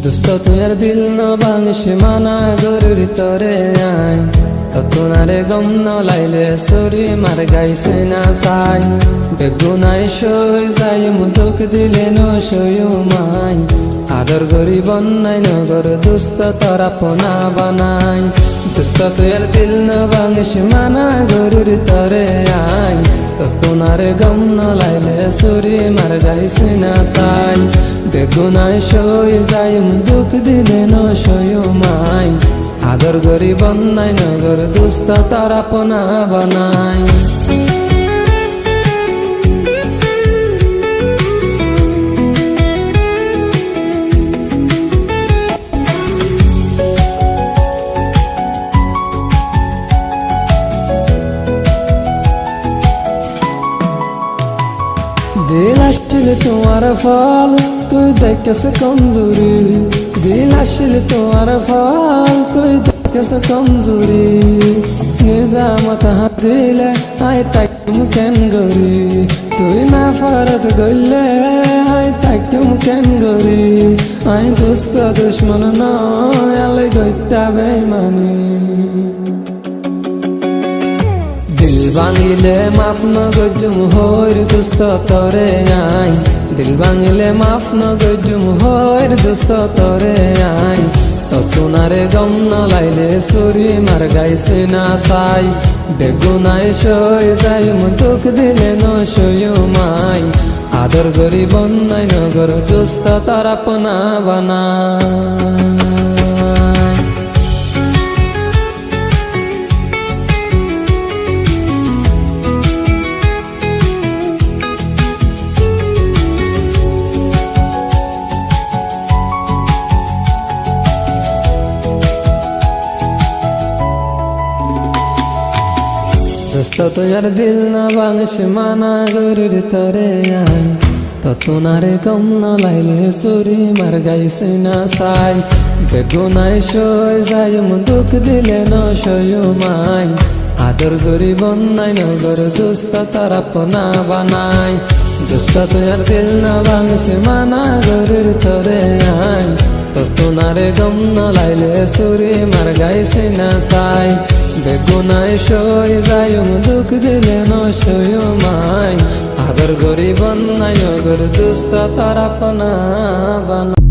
দোস্ত তুয়ার দিল ন ভাঙিস মানা গরুর তরে আই ততনারে গম ন লাইলে সরি মার গাইছে না সাই বেগুনাই সই যাই মুদুক দিলে ন সয়ু মাই আদর গরি বন্যাই নগর দুস্ত তরা পোনা বানাই দোস্ত তুয়ার দিল ন ভাঙিস মানা গরুর তরে আই ততনারে গম ন লাইলে সরি মার গাইছে না সাই বেগুনাই সই যাই মুদুক দিলে ন সয়ু মাই আদর গরি বন্যাই নগর দুস্ত তারা পোনা বানাই দিল আসছিল তোমার ফল তুই দেখেছ কমজোরি দিল আসছিল তোমার ফল তুই দেখেছ কমজোরি নিজামত হাত দিলে আই তাইম কেন গরি তুই না ফরত গইলে আই তাইম কেন গরি আই দোস্ত দুশ্মন নয় আলে গইতা বেমানি দিল ভাঙিলে মাফ ন গজুম হইর দোস্ত তরে আই দিল ভাঙিলে মাফ ন গজুম হইর দোস্ত তরে আই ততনারে গম ন লাইলে সরি মার গাইছে না সাই বেগুনাই সই যাই মুদুক দিলে ন সয়ু মাই আদর গরি বন্যাই নগর দোস্ত তারা পোনা বানাই দোস্ত তুয়ার দিল না ভাঙিস মানা গরুর তরে আই ততনারে গম ন লাইলে সরি মার গাইছে না সাই বেগুনাই সই যাই মুদুক দিলে ন সয়ু মাই আদর গরি বন্যাই নগর দুস্ত তারা পোনা বানাই দোস্ত তুয়ার দিল না ভাঙিস মানা গরুর তরে আই ততনারে গম ন লাইলে সরি মার গাইছে না সাই বেগুনাই সই যাই মুদুক দিলে ন সয়ু মাই আদর গরি বন্যাই নগর দুস্ত তারা পোনা বানাই